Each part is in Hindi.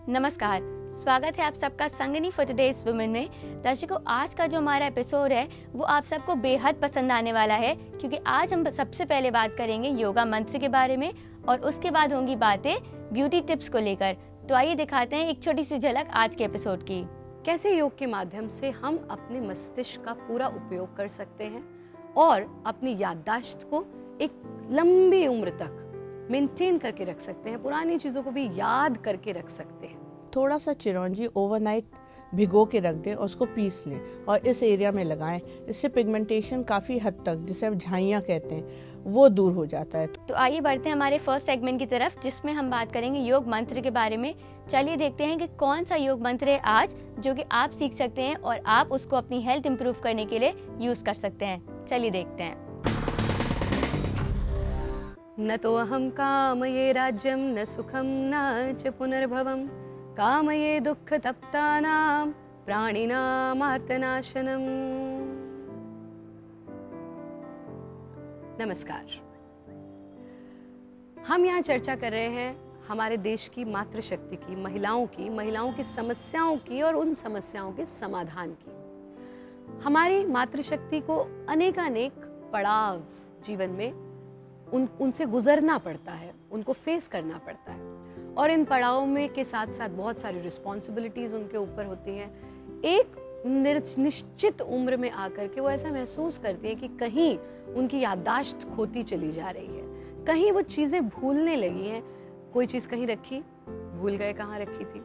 नमस्कार, स्वागत है आप सबका संगनी फॉर टुडेज वुमेन में। दर्शकों, आज का जो हमारा एपिसोड है वो आप सबको बेहद पसंद आने वाला है, क्योंकि आज हम सबसे पहले बात करेंगे योगा मंत्र के बारे में और उसके बाद होंगी बातें ब्यूटी टिप्स को लेकर। तो आइए दिखाते हैं एक छोटी सी झलक आज के एपिसोड की। कैसे योग के माध्यम से हम अपने मस्तिष्क का पूरा उपयोग कर सकते हैं और अपनी याददाश्त को एक लंबी उम्र तक मेंटेन करके रख सकते हैं, पुरानी चीज़ों को भी याद करके रख सकते हैं। थोड़ा सा चिरौंजी ओवरनाइट भिगो के रख दें और उसको पीस लें और इस एरिया में लगाएं। इससे पिगमेंटेशन काफ़ी हद तक, जिसे हम झाइयाँ कहते हैं, वो दूर हो जाता है। तो आइए बढ़ते हैं हमारे फर्स्ट सेगमेंट की तरफ, जिसमें हम बात करेंगे योग मंत्र के बारे में। चलिए देखते हैं कि कौन सा योग मंत्र है आज जो कि आप सीख सकते हैं और आप उसको अपनी हेल्थ इंप्रूव करने के लिए यूज कर सकते हैं। चलिए देखते हैं। न तो अहम कामये राज्यम न सुखम न च पुनर्भवम कामये दुःख तप्तानां प्राणिनां आर्तनाशनम। नमस्कार, हम यहाँ चर्चा कर रहे हैं हमारे देश की मातृशक्ति की, महिलाओं की समस्याओं की और उन समस्याओं के समाधान की। हमारी मातृशक्ति को अनेकानेक पड़ाव जीवन में उनसे गुजरना पड़ता है, उनको फेस करना पड़ता है और इन पड़ावों में के साथ साथ बहुत सारी रिस्पॉन्सिबिलिटीज उनके ऊपर होती हैं। एक निश्चित उम्र में आकर के वो ऐसा महसूस करती है कि कहीं उनकी याददाश्त खोती चली जा रही है, कहीं वो चीज़ें भूलने लगी हैं। कोई चीज़ कहीं रखी, भूल गए कहाँ रखी थी,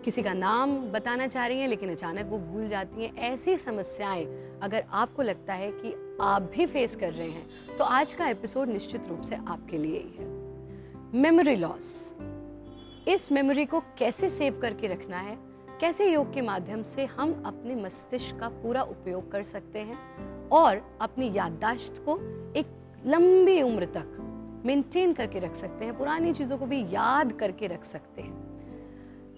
किसी का नाम बताना चाह रही हैं लेकिन अचानक वो भूल जाती हैं। ऐसी समस्याएं अगर आपको लगता है कि आप भी फेस कर रहे हैं तो आज का एपिसोड निश्चित रूप से आपके लिए ही है। मेमोरी लॉस, इस मेमोरी को कैसे सेव करके रखना है, कैसे योग के माध्यम से हम अपने मस्तिष्क का पूरा उपयोग कर सकते हैं और अपनी याददाश्त को एक लंबी उम्र तक मेंटेन करके रख सकते हैं, पुरानी चीज़ों को भी याद करके रख सकते हैं।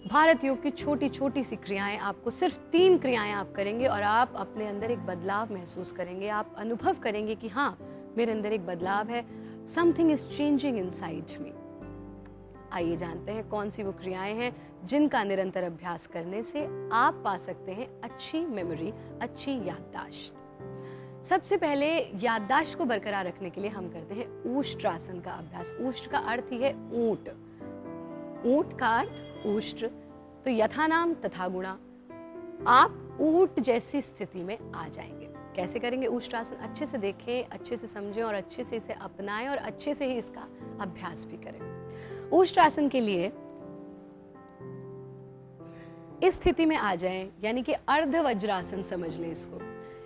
भारत योग की छोटी छोटी सी क्रियाएं, आपको सिर्फ 3 क्रियाएं आप करेंगे और आप अपने अंदर एक बदलाव महसूस करेंगे। आप अनुभव करेंगे कि हाँ, मेरे अंदर एक बदलाव है, something is changing inside me. आइए जानते हैं कौन सी वो क्रियाएं हैं जिनका निरंतर अभ्यास करने से आप पा सकते हैं अच्छी मेमोरी, अच्छी याददाश्त। सबसे पहले याददाश्त को बरकरार रखने के लिए हम करते हैं ऊष्ट्रासन का अभ्यास। ऊष्ट्र का अर्थ ही है ऊंट, ऊंट का अर्थ ऊष्ट्र, तो यथा नाम तथा गुणा। आप ऊंट जैसी स्थिति में आ जाएंगे। कैसे करेंगे ऊष्ट्रासन? अच्छे से देखें, अच्छे से समझें और अच्छे से इसे अपनाएं और अच्छे से ही इसका अभ्यास भी करें। ऊष्ट्रासन के लिए इस स्थिति में आ जाएं, यानी कि अर्ध वज्रासन समझ लें इसको।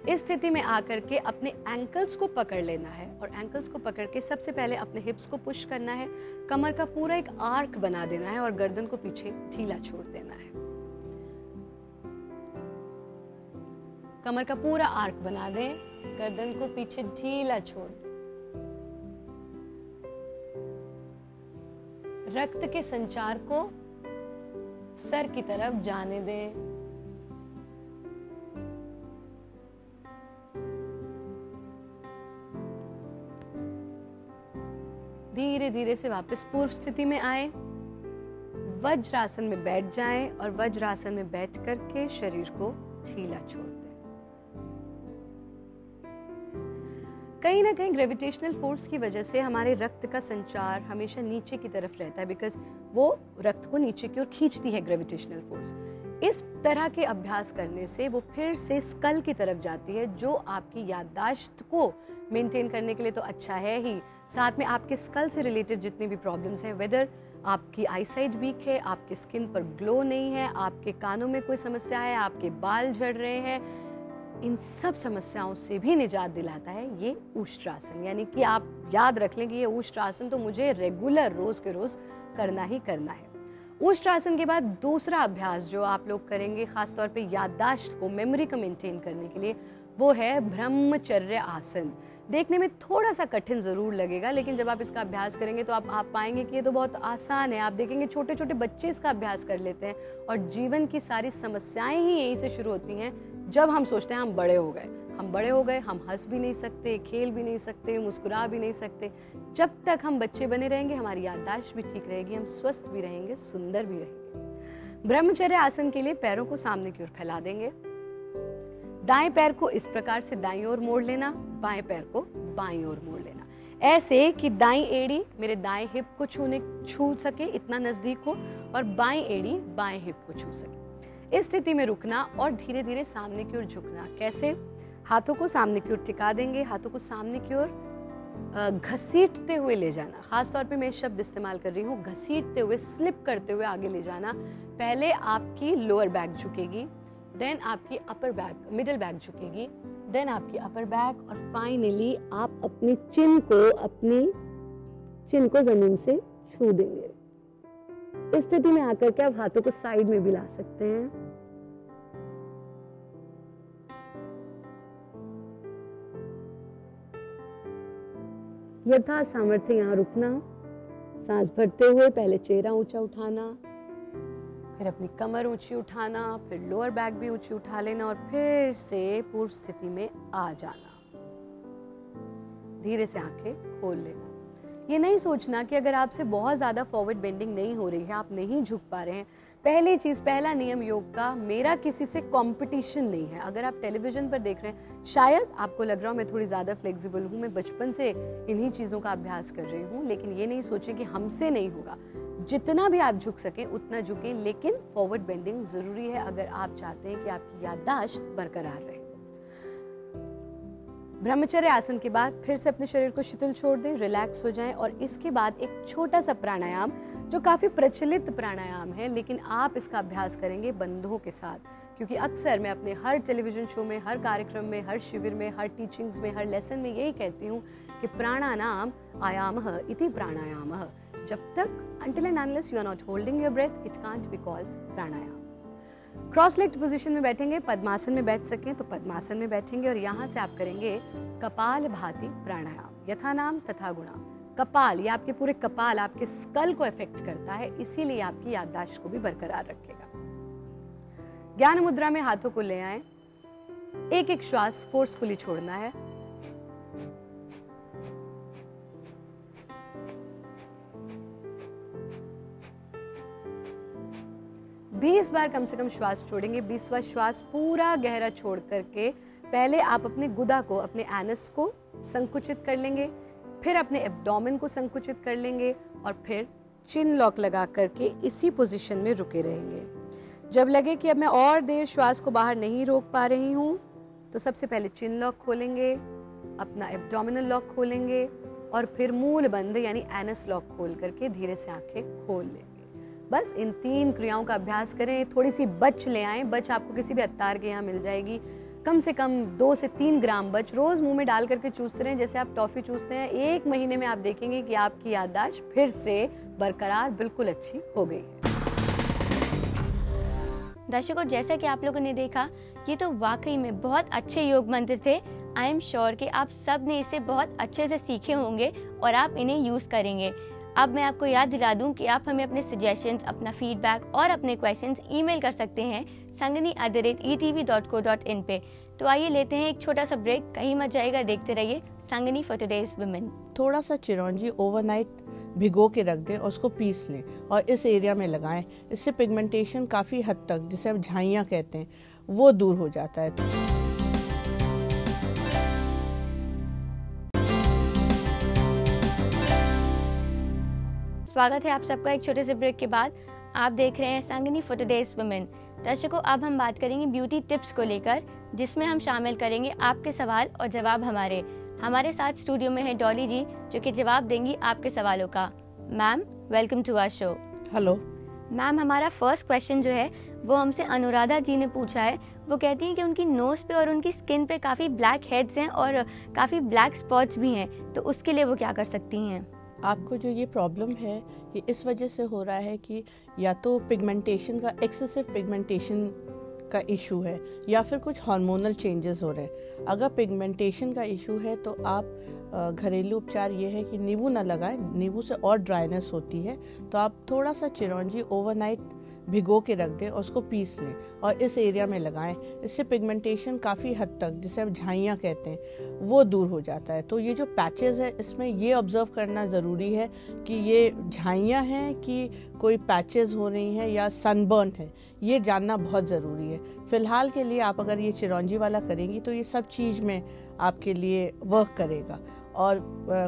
इस स्थिति में आकर के अपने एंकल्स को पकड़ लेना है और एंकल्स को पकड़ के सबसे पहले अपने हिप्स को पुश करना है, कमर का पूरा एक आर्क बना देना है और गर्दन को पीछे ढीला छोड़ देना है। कमर का पूरा आर्क बना दें, गर्दन को पीछे ढीला छोड़ दें। रक्त के संचार को सर की तरफ जाने दें। धीरे धीरे से वापस पूर्व स्थिति में आए, वज्रासन में बैठ जाएं और वज्रासन में बैठ करके शरीर को ढीला छोड़ दें। कहीं ना कहीं ग्रेविटेशनल फोर्स की वजह से हमारे रक्त का संचार हमेशा नीचे की तरफ रहता है, बिकॉज वो रक्त को नीचे की ओर खींचती है ग्रेविटेशनल फोर्स। इस तरह के अभ्यास करने से वो फिर से स्कल की तरफ जाती है, जो आपकी याददाश्त को मेंटेन करने के लिए तो अच्छा है ही, साथ में आपके स्कल से रिलेटेड जितनी भी प्रॉब्लम्स हैं, वेदर आपकी आईसाइट वीक है, आपके स्किन पर ग्लो नहीं है, आपके कानों में कोई समस्या है, आपके बाल झड़ रहे हैं, इन सब समस्याओं से भी निजात दिलाता है ये ऊष्ट्रासन। यानी कि आप याद रख लें कि ये ऊष्ट्रासन तो मुझे रेगुलर रोज के रोज करना ही करना है। ऊष्ट्रासन के बाद दूसरा अभ्यास जो आप लोग करेंगे खासतौर पे याददाश्त को, मेमोरी को मेंटेन करने के लिए, वो है ब्रह्मचर्य आसन। देखने में थोड़ा सा कठिन ज़रूर लगेगा, लेकिन जब आप इसका अभ्यास करेंगे तो आप पाएंगे कि ये तो बहुत आसान है। आप देखेंगे छोटे छोटे बच्चे इसका अभ्यास कर लेते हैं और जीवन की सारी समस्याएं ही यहीं से शुरू होती हैं जब हम सोचते हैं हम बड़े हो गए। हम बड़े हो गए, हम हंस भी नहीं सकते, खेल भी नहीं सकते, मुस्कुरा भी नहीं सकते। जब तक हम बच्चे बने रहेंगे हमारी याददाश्त भी ठीक रहेगी, हम स्वस्थ भी रहेंगे, सुंदर भी रहेंगे। ब्रह्मचर्य आसन के लिए पैरों को सामने की ओर फैला देंगे। दाएं पैर को इस प्रकार से दाईं ओर मोड़ लेना, बाएं पैर को बाईं ओर मोड़ लेना, ऐसे कि दाईं एड़ी मेरे दाएं हिप को छू सके, इतना नजदीक हो, और बाईं एड़ी बाएं हिप को छू सके। इस स्थिति में रुकना और धीरे धीरे सामने की ओर झुकना। कैसे? हाथों को सामने की ओर टिका देंगे, हाथों को सामने की ओर घसीटते हुए ले जाना। खास तौर पे मैं शब्द इस्तेमाल कर रही हूँ, घसीटते हुए, स्लिप करते हुए आगे ले जाना। पहले आपकी लोअर बैक झुकेगी, देन आपकी अपर बैक, मिडिल बैक झुकेगी, देन आपकी अपर बैक, और फाइनली आप अपनी चिन को जमीन से छू देंगे। इस स्थिति में आकर के आप हाथों को साइड में भी ला सकते हैं। यथा सामर्थ्य यहाँ रुकना, सांस भरते हुए पहले चेहरा ऊंचा उठाना, फिर अपनी कमर ऊंची उठाना, फिर लोअर बैक भी ऊंची उठा लेना, और फिर से पूर्व स्थिति में आ जाना। धीरे से आंखें खोल लेना। ये नहीं सोचना कि अगर आपसे बहुत ज्यादा फॉरवर्ड बेंडिंग नहीं हो रही है, आप नहीं झुक पा रहे हैं, पहला नियम योग का, मेरा किसी से कंपटीशन नहीं है। अगर आप टेलीविजन पर देख रहे हैं, शायद आपको लग रहा हो मैं थोड़ी ज्यादा फ्लेक्सिबल हूँ, मैं बचपन से इन्हीं चीजों का अभ्यास कर रही हूँ, लेकिन ये नहीं सोचें कि हमसे नहीं होगा। जितना भी आप झुक सकें उतना झुकें, लेकिन फॉरवर्ड बेंडिंग जरूरी है अगर आप चाहते हैं कि आपकी याददाश्त बरकरार रहे। ब्रह्मचर्य आसन के बाद फिर से अपने शरीर को शिथिल छोड़ दें, रिलैक्स हो जाएं, और इसके बाद एक छोटा सा प्राणायाम, जो काफी प्रचलित प्राणायाम है, लेकिन आप इसका अभ्यास करेंगे बंधों के साथ, क्योंकि अक्सर मैं अपने हर टेलीविजन शो में, हर कार्यक्रम में, हर शिविर में, हर टीचिंग्स में, हर लेसन में यही कहती हूँ कि प्राणानाम आयामः इति प्राणायामः। जब तक until and unless you are not holding your breath, it can't be called pranayama. Cross legged position में बैठेंगे, पद्मासन में बैठ सकें तो पद्मासन में बैठेंगे, और यहाँ से आप करेंगे कपाल भाती प्राणायाम। यथा नाम तथा गुणा। कपाल, ये आपके पूरे कपाल, आपके स्कल को इफेक्ट करता है, इसीलिए आपकी याददाश्त को भी बरकरार रखेगा। ज्ञान मुद्रा में हाथों को ले आए, एक एक श्वास फोर्सफुली छोड़ना है। बीस बार कम से कम श्वास छोड़ेंगे। 20वां श्वास पूरा गहरा छोड़ करके पहले आप अपने गुदा को, अपने एनस को संकुचित कर लेंगे, फिर अपने एब्डोमेन को संकुचित कर लेंगे, और फिर चिन लॉक लगा करके इसी पोजीशन में रुके रहेंगे। जब लगे कि अब मैं और देर श्वास को बाहर नहीं रोक पा रही हूँ, तो सबसे पहले चिन लॉक खोलेंगे, अपना एब्डोमिनल लॉक खोलेंगे, और फिर मूल बंद यानी एनस लॉक खोल करके धीरे से आंखें खोल लेंगे। बस इन 3 क्रियाओं का अभ्यास करें। थोड़ी सी बच ले आएं। बच आपको किसी भी अत्तार के यहाँ मिल जाएगी। कम से कम 2 से 3 ग्राम बच रोज मुंह में डाल करके चूसते रहें, जैसे आप टॉफी चूसते हैं। 1 महीने में आप देखेंगे कि आपकी याददाश्त फिर से बरकरार बिल्कुल अच्छी हो गई है। दर्शकों, जैसा कि आप लोगों ने देखा, ये तो वाकई में बहुत अच्छे योग मंत्र थे। आई एम श्योर कि आप सब ने इसे बहुत अच्छे से सीखे होंगे और आप इन्हें यूज़ करेंगे। अब मैं आपको याद दिला दूं कि आप हमें अपने सजेशंस, अपना फीडबैक और अपने क्वेश्चंस ईमेल कर सकते हैं sangani@etv.co.in पे। तो आइए लेते हैं एक छोटा सा ब्रेक। कहीं मत जाएगा, देखते रहिए संगनी फॉर टुडेज वुमेन। थोड़ा सा चिरौंजी ओवरनाइट भिगो के रख दें और उसको पीस लें और इस एरिया में लगाएं। इससे पिगमेंटेशन काफ़ी हद तक, जिसे हम झाइयाँ कहते हैं, वो दूर हो जाता है। स्वागत है आप सबका एक छोटे से ब्रेक के बाद। आप देख रहे हैं संगनी फॉर टुडेज वुमेन। दर्शकों, अब हम बात करेंगे ब्यूटी टिप्स को लेकर, जिसमें हम शामिल करेंगे आपके सवाल और जवाब हमारे साथ स्टूडियो में है डॉली जी, जो कि जवाब देंगी आपके सवालों का। Ma'am, welcome to our show. Hello ma'am, हमारा फर्स्ट क्वेश्चन जो है वो हमसे अनुराधा जी ने पूछा है। वो कहती हैं कि उनकी नोज पे और उनकी स्किन पे काफ़ी ब्लैक हेड्स हैं और काफ़ी ब्लैक स्पॉट्स भी हैं, तो उसके लिए वो क्या कर सकती हैं? आपको जो ये प्रॉब्लम है ये इस वजह से हो रहा है कि या तो पिगमेंटेशन का, एक्सेसिव पिगमेंटेशन का इशू है, या फिर कुछ हार्मोनल चेंजेस हो रहे हैं। अगर पिगमेंटेशन का इशू है तो आप घरेलू उपचार ये है कि नींबू ना लगाएं। नींबू से और ड्राइनेस होती है, तो आप थोड़ा सा चिरौंजी ओवरनाइट भिगो के रख दें और उसको पीस लें और इस एरिया में लगाएं। इससे पिगमेंटेशन काफ़ी हद तक, जिसे हम झाइयाँ कहते हैं, वो दूर हो जाता है। तो ये जो पैचेस है, इसमें ये ऑब्जर्व करना ज़रूरी है कि ये झाइयाँ हैं कि कोई पैचेस हो रही हैं या सनबर्न है, ये जानना बहुत ज़रूरी है। फ़िलहाल के लिए आप अगर ये चिरौंजी वाला करेंगी तो ये सब चीज़ में आपके लिए वर्क करेगा। और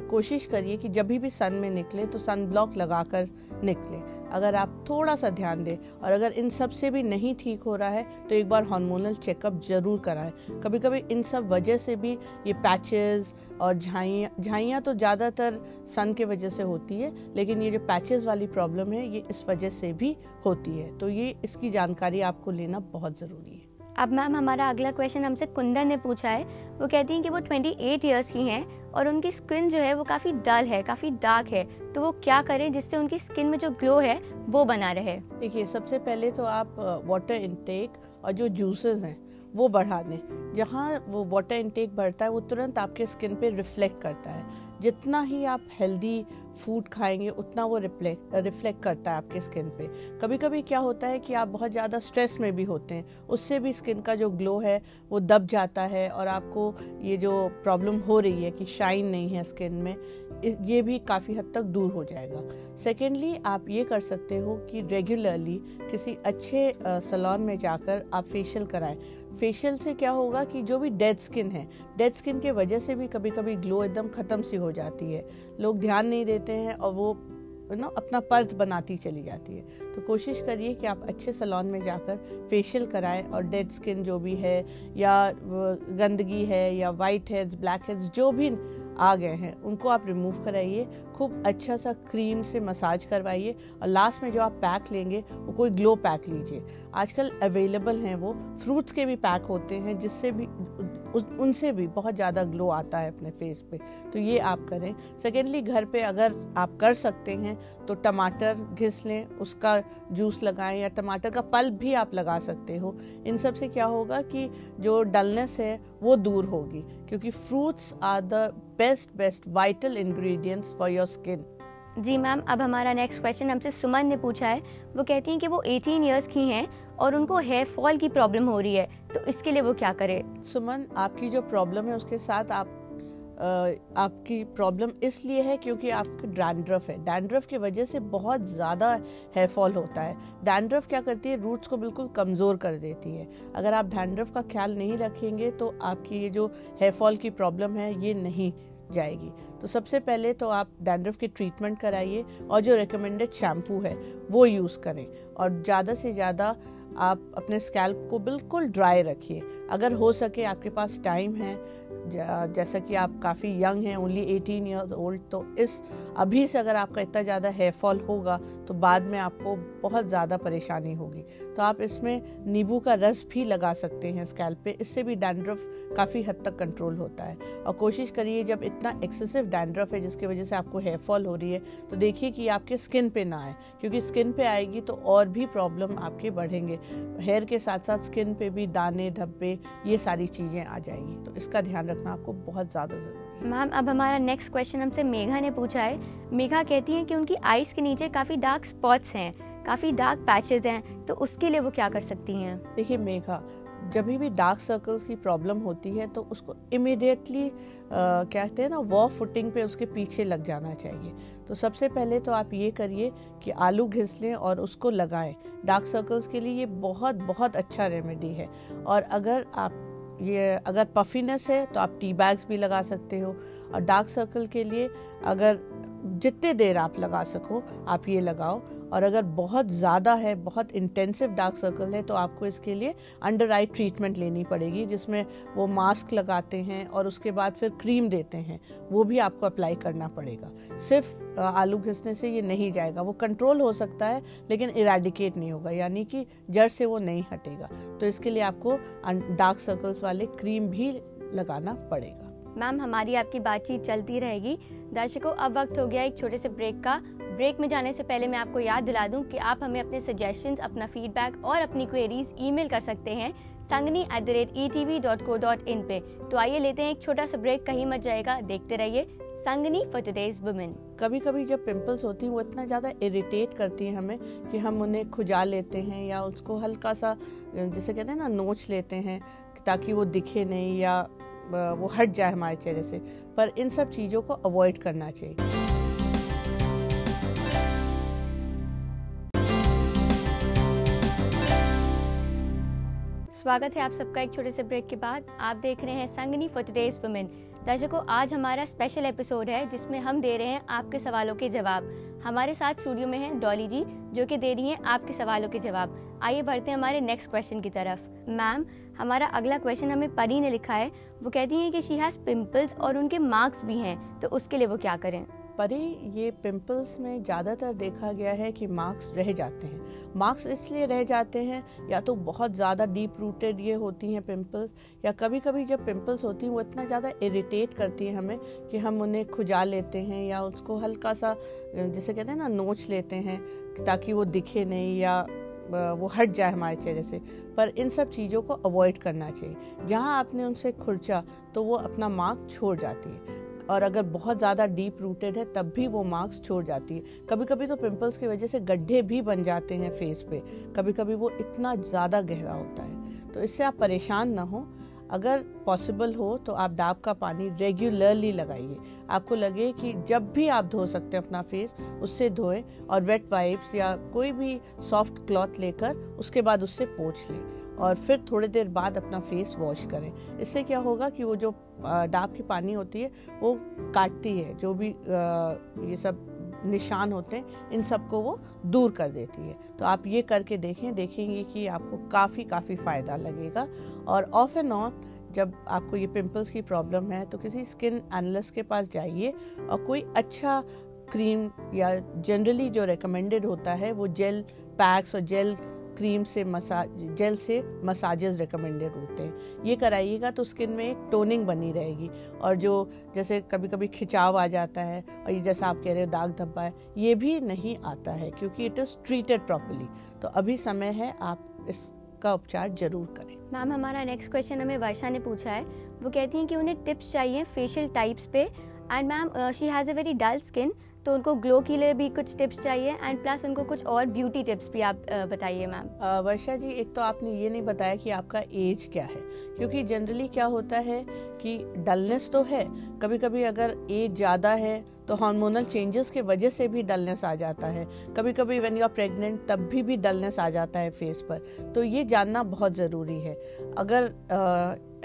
कोशिश करिए कि जब भी सन में निकले तो सन ब्लॉक लगाकर निकलें। अगर आप थोड़ा सा ध्यान दें और अगर इन सब से भी नहीं ठीक हो रहा है तो एक बार हार्मोनल चेकअप ज़रूर कराएं। कभी कभी इन सब वजह से भी ये पैचेस और झाइयाँ तो ज़्यादातर सन के वजह से होती है, लेकिन ये जो पैचेस वाली प्रॉब्लम है ये इस वजह से भी होती है। तो ये इसकी जानकारी आपको लेना बहुत ज़रूरी है। अब मैम हमारा अगला क्वेश्चन हमसे कुंदन ने पूछा है। वो कहती हैं कि वो 28 इयर्स की हैं और उनकी स्किन जो है वो काफ़ी डल है, काफ़ी डार्क है, तो वो क्या करें जिससे उनकी स्किन में जो ग्लो है वो बना रहे? देखिए, सबसे पहले तो आप वाटर इनटेक और जो जूसेस हैं वो बढ़ा दें। जहाँ वो वाटर इनटेक बढ़ता है वो तुरंत आपके स्किन पे रिफ्लेक्ट करता है। जितना ही आप हेल्दी फूड खाएंगे उतना वो रिफ्लेक्ट करता है आपके स्किन पे। कभी कभी क्या होता है कि आप बहुत ज़्यादा स्ट्रेस में भी होते हैं, उससे भी स्किन का जो ग्लो है वो दब जाता है और आपको ये जो प्रॉब्लम हो रही है कि शाइन नहीं है स्किन में, ये भी काफ़ी हद तक दूर हो जाएगा। सेकेंडली, आप ये कर सकते हो कि रेगुलरली किसी अच्छे सैलून में जाकर आप फेशियल कराएं। फेशियल से क्या होगा कि जो भी डेड स्किन के वजह से भी कभी कभी ग्लो एकदम ख़त्म सी हो जाती है। लोग ध्यान नहीं देते हैं और वो अपना पर्थ बनाती चली जाती है। तो कोशिश करिए कि आप अच्छे सैलून में जाकर फेशियल कराएं और डेड स्किन जो भी है या गंदगी है या वाइट हेड्स, ब्लैक हेड्स जो भी आ गए हैं उनको आप रिमूव कराइए। खूब अच्छा सा क्रीम से मसाज करवाइए और लास्ट में जो आप पैक लेंगे वो कोई ग्लो पैक लीजिए। आजकल अवेलेबल हैं वो फ्रूट्स के भी पैक होते हैं, जिससे भी उनसे भी बहुत ज़्यादा ग्लो आता है अपने फेस पे। तो ये आप करें। सेकेंडली, घर पे अगर आप कर सकते हैं तो टमाटर घिस लें, उसका जूस लगाएं या टमाटर का पल्प भी आप लगा सकते हो। इन सब से क्या होगा कि जो डलनेस है वो दूर होगी, क्योंकि fruits are the best vital ingredients for your skin. जी मैम, अब हमारा नेक्स्ट क्वेश्चन हमसे सुमन ने पूछा है। वो कहती हैं कि वो 18 इयर्स की हैं और उनको हेयर फॉल की प्रॉब्लम हो रही है, तो इसके लिए वो क्या करें? सुमन, आपकी जो प्रॉब्लम है उसके साथ आपकी प्रॉब्लम इसलिए है क्योंकि आपका डैंड्रफ है। डैंड्रफ की वजह से बहुत ज़्यादा हेयर फॉल होता है। डैंड्रफ क्या करती है, रूट्स को बिल्कुल कमज़ोर कर देती है। अगर आप डैंड्रफ का ख्याल नहीं रखेंगे तो आपकी ये जो हेयर फॉल की प्रॉब्लम है ये नहीं जाएगी। तो सबसे पहले तो आप डैंड्रफ की ट्रीटमेंट कराइए और जो रिकमेंडेड शैम्पू है वो यूज़ करें और ज़्यादा से ज़्यादा आप अपने स्कैल्प को बिल्कुल ड्राई रखिए। अगर हो सके, आपके पास टाइम है, जैसा कि आप काफ़ी यंग हैं, ओनली 18 ईयर्स ओल्ड, तो इस अभी से अगर आपका इतना ज़्यादा हेयर फॉल होगा तो बाद में आपको बहुत ज़्यादा परेशानी होगी। तो आप इसमें नींबू का रस भी लगा सकते हैं स्कैल्प पे, इससे भी डैंड्रफ काफ़ी हद तक कंट्रोल होता है। और कोशिश करिए, जब इतना एक्सेसिव डैंड्रफ है जिसकी वजह से आपको हेयर फॉल हो रही है, तो देखिए कि आपके स्किन पे ना आए, क्योंकि स्किन पे आएगी तो और भी प्रॉब्लम आपके बढ़ेंगे। हेयर के साथ साथ स्किन पे भी दाने, धब्बे, ये सारी चीज़ें आ जाएगी। तो इसका ध्यान रखना आपको बहुत ज़्यादा ज़रूरी है। मैम, अब हमारा नेक्स्ट क्वेश्चन हमसे मेघा ने पूछा है। मेघा कहती हैं कि उनकी आईज के नीचे काफ़ी डार्क स्पॉट्स हैं, काफ़ी डार्क पैचेस हैं, तो उसके लिए वो क्या कर सकती हैं? देखिए मेघा, जब भी डार्क सर्कल्स की प्रॉब्लम होती है तो उसको इमीडिएटली कहते हैं ना, वॉ फुटिंग पे उसके पीछे लग जाना चाहिए। तो सबसे पहले तो आप ये करिए कि आलू घिस लें और उसको लगाएं। डार्क सर्कल्स के लिए ये बहुत अच्छा रेमेडी है। और अगर पफिनेस है तो आप टी बैग्स भी लगा सकते हो। और डार्क सर्कल के लिए अगर जितने देर आप लगा सको आप ये लगाओ। और अगर बहुत ज़्यादा है, बहुत इंटेंसिव डार्क सर्कल है, तो आपको इसके लिए अंडर आई ट्रीटमेंट लेनी पड़ेगी, जिसमें वो मास्क लगाते हैं और उसके बाद फिर क्रीम देते हैं, वो भी आपको अप्लाई करना पड़ेगा। सिर्फ आलू घिसने से ये नहीं जाएगा, वो कंट्रोल हो सकता है लेकिन इरेडिकेट नहीं होगा, यानी कि जड़ से वो नहीं हटेगा। तो इसके लिए आपको डार्क सर्कल्स वाले क्रीम भी लगाना पड़ेगा। मैम, हमारी आपकी बातचीत चलती रहेगी। दर्शकों, अब वक्त हो गया एक छोटे से ब्रेक का। ब्रेक में जाने से पहले मैं आपको याद दिला दूं कि आप हमें अपने सजेशंस, अपना फीडबैक और अपनी क्वेरीज ईमेल कर सकते हैं sangani@etv.co.in पे। तो आइए लेते हैं एक छोटा सा ब्रेक, कहीं मत जाएगा, देखते रहिए संगनी फॉर टुडेज वुमेन। कभी कभी जब पिंपल्स होती हैं वो इतना ज़्यादा इरिटेट करती हैं हमें कि हम उन्हें खुजा लेते हैं या उसको हल्का सा जिसे कहते हैं ना नोच लेते हैं ताकि वो दिखे नहीं या वो हट जाए हमारे चेहरे से। पर इन सब चीज़ों को अवॉइड करना चाहिए। स्वागत है आप सबका एक छोटे से ब्रेक के बाद। आप देख रहे हैं संगनी फॉर टुडेज वुमेन। दर्शकों, आज हमारा स्पेशल एपिसोड है जिसमें हम दे रहे हैं आपके सवालों के जवाब। हमारे साथ स्टूडियो में हैं डॉली जी जो कि दे रही हैं आपके सवालों के जवाब। आइए बढ़ते हैं हमारे नेक्स्ट क्वेश्चन की तरफ। मैम, हमारा अगला क्वेश्चन हमें परी ने लिखा है। वो कहती हैं कि शी हैज़ पिंपल्स और उनके मार्क्स भी हैं, तो उसके लिए वो क्या करें? परी, ये पिंपल्स में ज़्यादातर देखा गया है कि मार्क्स रह जाते हैं। मार्क्स इसलिए रह जाते हैं या तो बहुत ज़्यादा डीप रूटेड ये होती हैं पिंपल्स, या कभी कभी जब पिंपल्स होती हैं वो इतना ज़्यादा इरिटेट करती हैं हमें कि हम उन्हें खुजा लेते हैं या उसको हल्का सा जिसे कहते हैं ना नोच लेते हैं ताकि वो दिखे नहीं या वो हट जाए हमारे चेहरे से। पर इन सब चीज़ों को अवॉइड करना चाहिए। जहाँ आपने उनसे खुरचा तो वो अपना मार्क छोड़ जाती है, और अगर बहुत ज़्यादा डीप रूटेड है तब भी वो मार्क्स छोड़ जाती है। कभी कभी तो पिंपल्स की वजह से गड्ढे भी बन जाते हैं फेस पे, कभी कभी वो इतना ज़्यादा गहरा होता है। तो इससे आप परेशान ना हो। अगर पॉसिबल हो तो आप डाब का पानी रेगुलरली लगाइए। आपको लगे कि जब भी आप धो सकते हैं अपना फेस उससे धोएं, और वेट वाइप्स या कोई भी सॉफ्ट क्लॉथ लेकर उसके बाद उससे पोंछ लें और फिर थोड़ी देर बाद अपना फेस वॉश करें। इससे क्या होगा कि वो जो डाब की पानी होती है वो काटती है, जो भी ये सब निशान होते हैं इन सबको वो दूर कर देती है। तो आप ये करके देखेंगे कि आपको काफ़ी फ़ायदा लगेगा। और ऑफ एंड ऑन जब आपको ये पिंपल्स की प्रॉब्लम है तो किसी स्किन एनालिस्ट के पास जाइए और कोई अच्छा क्रीम या जनरली जो रिकमेंडेड होता है वो जेल पैक्स और जेल क्रीम से जेल से मसाजेस रिकमेंडेड होते हैं। ये कराइएगा तो स्किन में एक टोनिंग बनी रहेगी। और जो जैसे कभी कभी खिंचाव आ जाता है और ये जैसा आप कह रहे हो दाग धब्बा है, ये भी नहीं आता है क्योंकि इट इज़ ट्रीटेड प्रॉपर्ली। तो अभी समय है, आप इसका उपचार जरूर करें। मैम, हमारा नेक्स्ट क्वेश्चन हमें वर्षा ने पूछा है। वो कहती हैं कि उन्हें टिप्स चाहिए फेशियल टाइप्स पे, and ma'am she has a very dull skin, तो उनको ग्लो के लिए भी कुछ टिप्स चाहिए, एंड प्लस उनको कुछ और ब्यूटी टिप्स भी आप बताइए मैम। वर्षा जी, एक तो आपने ये नहीं बताया कि आपका एज क्या है, क्योंकि जनरली क्या होता है कि डलनेस तो है, कभी कभी अगर एज ज़्यादा है तो हार्मोनल चेंजेस की वजह से भी डलनेस आ जाता है। कभी कभी व्हेन यू आर प्रेग्नेंट तब भी डलनेस आ जाता है फेस पर। तो ये जानना बहुत ज़रूरी है। अगर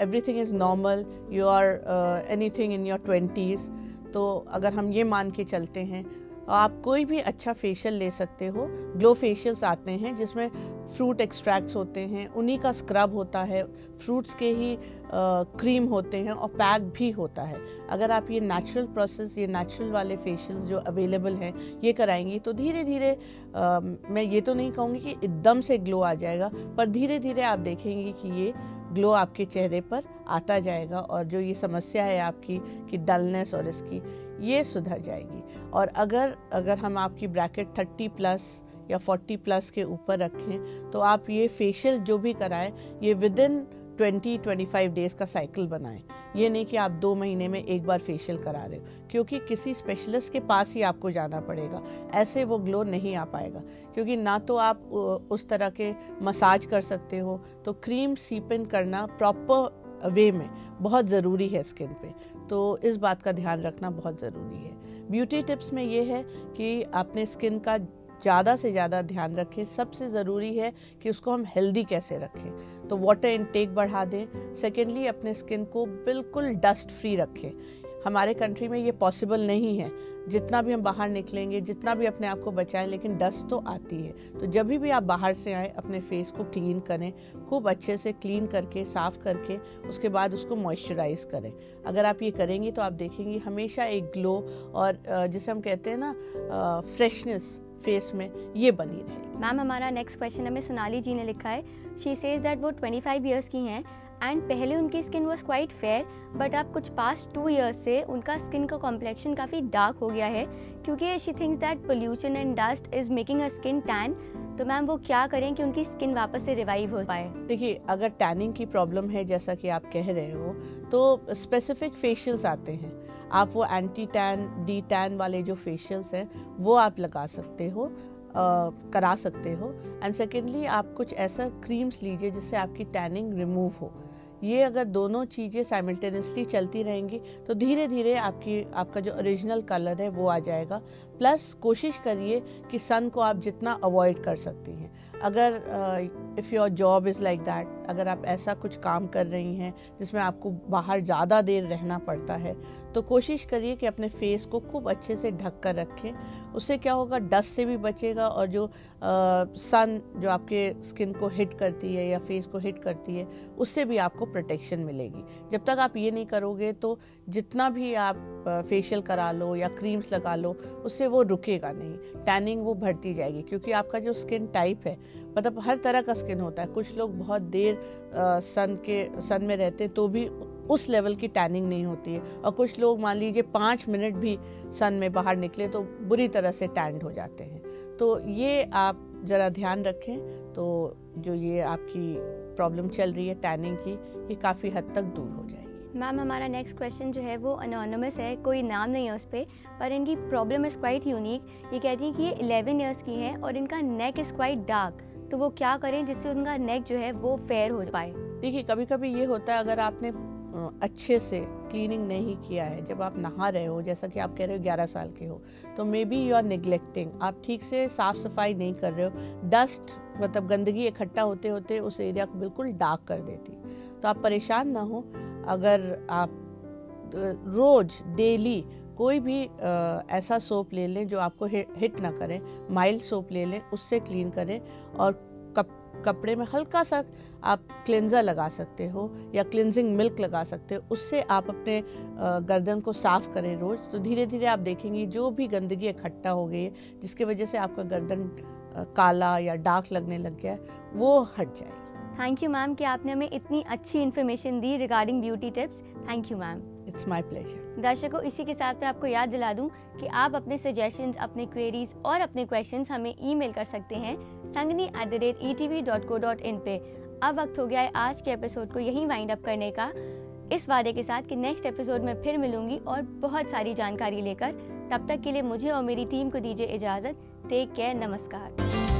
everything is normal, you are anything in your 20s, तो अगर हम ये मान के चलते हैं आप कोई भी अच्छा फेशियल ले सकते हो। ग्लो फेशियल्स आते हैं जिसमें फ्रूट एक्सट्रैक्ट्स होते हैं, उन्हीं का स्क्रब होता है, फ्रूट्स के ही क्रीम होते हैं और पैक भी होता है। अगर आप ये नेचुरल प्रोसेस, ये नेचुरल वाले फेशियल्स जो अवेलेबल हैं ये कराएंगी तो धीरे धीरे मैं ये तो नहीं कहूँगी कि एकदम से ग्लो आ जाएगा, पर धीरे धीरे आप देखेंगे कि ये ग्लो आपके चेहरे पर आता जाएगा और जो ये समस्या है आपकी कि डलनेस और इसकी, ये सुधर जाएगी। और अगर हम आपकी ब्रैकेट 30+ या 40+ के ऊपर रखें तो आप ये फेशियल जो भी कराएं ये विदिन 20-25 डेज का साइकिल बनाएं। ये नहीं कि आप 2 महीने में एक बार फेशियल करा रहे हो, क्योंकि किसी स्पेशलिस्ट के पास ही आपको जाना पड़ेगा। ऐसे वो ग्लो नहीं आ पाएगा, क्योंकि ना तो आप उस तरह के मसाज कर सकते हो, तो क्रीम सीप इन करना प्रॉपर वे में बहुत ज़रूरी है स्किन पे। तो इस बात का ध्यान रखना बहुत ज़रूरी है। ब्यूटी टिप्स में ये है कि आपने स्किन का ज़्यादा से ज़्यादा ध्यान रखें। सबसे ज़रूरी है कि उसको हम हेल्दी कैसे रखें, तो वाटर इनटेक बढ़ा दें। सेकेंडली, अपने स्किन को बिल्कुल डस्ट फ्री रखें। हमारे कंट्री में ये पॉसिबल नहीं है, जितना भी हम बाहर निकलेंगे, जितना भी अपने आप को बचाएं, लेकिन डस्ट तो आती है। तो जब भी आप बाहर से आए अपने फेस को क्लीन करें, खूब अच्छे से क्लीन करके साफ़ करके उसके बाद उसको मॉइस्चराइज करें। अगर आप ये करेंगी तो आप देखेंगी हमेशा एक ग्लो और जिसे हम कहते हैं ना फ्रेशनेस फेस में, ये बनी रहेगी। मैम, हमारा नेक्स्ट क्वेश्चन हमें सोनाली जी ने लिखा है। शी सेज दैट वो 25 इयर्स की हैं एंड पहले उनकी skin was quite fair, but अब कुछ पास्ट 2 इयर्स से उनका स्किन का कॉम्प्लेक्शन काफ़ी डार्क हो गया है, क्योंकि she thinks that pollution and dust is making a skin tan. तो मैम वो क्या करें कि उनकी स्किन वापस से रिवाइव हो पाए? देखिए, अगर टैनिंग की प्रॉब्लम है जैसा कि आप कह रहे हो, तो स्पेसिफिक फेशियल्स आते हैं। आप वो एंटी टैन, डी टैन वाले जो फेशियल्स हैं वो आप लगा सकते हो, करा सकते हो। एंड सेकेंडली आप कुछ ऐसा क्रीम्स लीजिए जिससे आपकी टैनिंग रिमूव हो। ये अगर दोनों चीज़ें साइमल्टेनियसली चलती रहेंगी तो धीरे धीरे आपका जो ओरिजिनल कलर है वो आ जाएगा। प्लस कोशिश करिए कि सन को आप जितना अवॉइड कर सकती हैं। अगर if your job is like that, अगर आप ऐसा कुछ काम कर रही हैं जिसमें आपको बाहर ज़्यादा देर रहना पड़ता है, तो कोशिश करिए कि अपने फेस को खूब अच्छे से ढक कर रखें। उससे क्या होगा, डस्ट से भी बचेगा और जो सन जो आपके स्किन को हिट करती है या फेस को हिट करती है उससे भी आपको प्रोटेक्शन मिलेगी। जब तक आप ये नहीं करोगे तो जितना भी आप फेशियल करा लो या क्रीम्स लगा लो उससे वो रुकेगा नहीं, टैनिंग वो बढ़ती जाएगी। क्योंकि आपका जो स्किन टाइप है, मतलब हर तरह का स्किन होता है, कुछ लोग बहुत देर सन में रहते हैं तो भी उस लेवल की टैनिंग नहीं होती है, और कुछ लोग मान लीजिए 5 मिनट भी सन में बाहर निकले तो बुरी तरह से टैंड हो जाते हैं। तो ये आप ज़रा ध्यान रखें, तो जो ये आपकी प्रॉब्लम चल रही है टैनिंग की, ये काफ़ी हद तक दूर हो जाएगी। मैम, हमारा नेक्स्ट क्वेश्चन जो है वो अनोनिमस है, कोई नाम नहीं है उस पर इनकी प्रॉब्लम इज़ क्वाइट यूनिक। ये कहती है कि ये 11 इयर्स की है और इनका नेक इज़ क्वाइट डार्क, तो वो क्या करें जिससे उनका नेक जो है वो फेयर हो पाए। देखिए, कभी कभी ये होता है, अगर आपने अच्छे से क्लीनिंग नहीं किया है, जब आप नहा रहे हो, जैसा कि आप कह रहे हो 11 साल के हो, तो maybe you are neglecting, आप ठीक से साफ सफाई नहीं कर रहे हो। डस्ट मतलब गंदगी इकट्ठा होते होते उस एरिया को बिल्कुल डार्क कर देती। तो आप परेशान ना हो, अगर आप रोज डेली कोई भी ऐसा सोप ले लें जो आपको हिट ना करें, माइल्ड सोप ले लें, उससे क्लीन करें, और कपड़े में हल्का सा आप क्लेंजर लगा सकते हो या क्लिनजिंग मिल्क लगा सकते हो, उससे आप अपने गर्दन को साफ करें रोज। तो धीरे धीरे आप देखेंगे जो भी गंदगी इकट्ठा हो गई है जिसकी वजह से आपका गर्दन काला या डार्क लगने लग गया है, वो हट जाएगी। थैंक यू मैम कि आपने हमें इतनी अच्छी information the regarding beauty tips. Thank you ma'am. It's my pleasure. दर्शकों, इसी के साथ मैं आपको याद दिला दूं कि आप अपने सजेशंस, अपने क्वेरीज और अपने क्वेश्चंस हमें ईमेल कर सकते हैं sangani@etv.co.in पे। अब वक्त हो गया है आज के एपिसोड को यहीं वाइंड अप करने का, इस वादे के साथ कि नेक्स्ट एपिसोड में फिर मिलूंगी और बहुत सारी जानकारी लेकर। तब तक के लिए मुझे और मेरी टीम को दीजिए इजाज़त। टेक केयर, नमस्कार।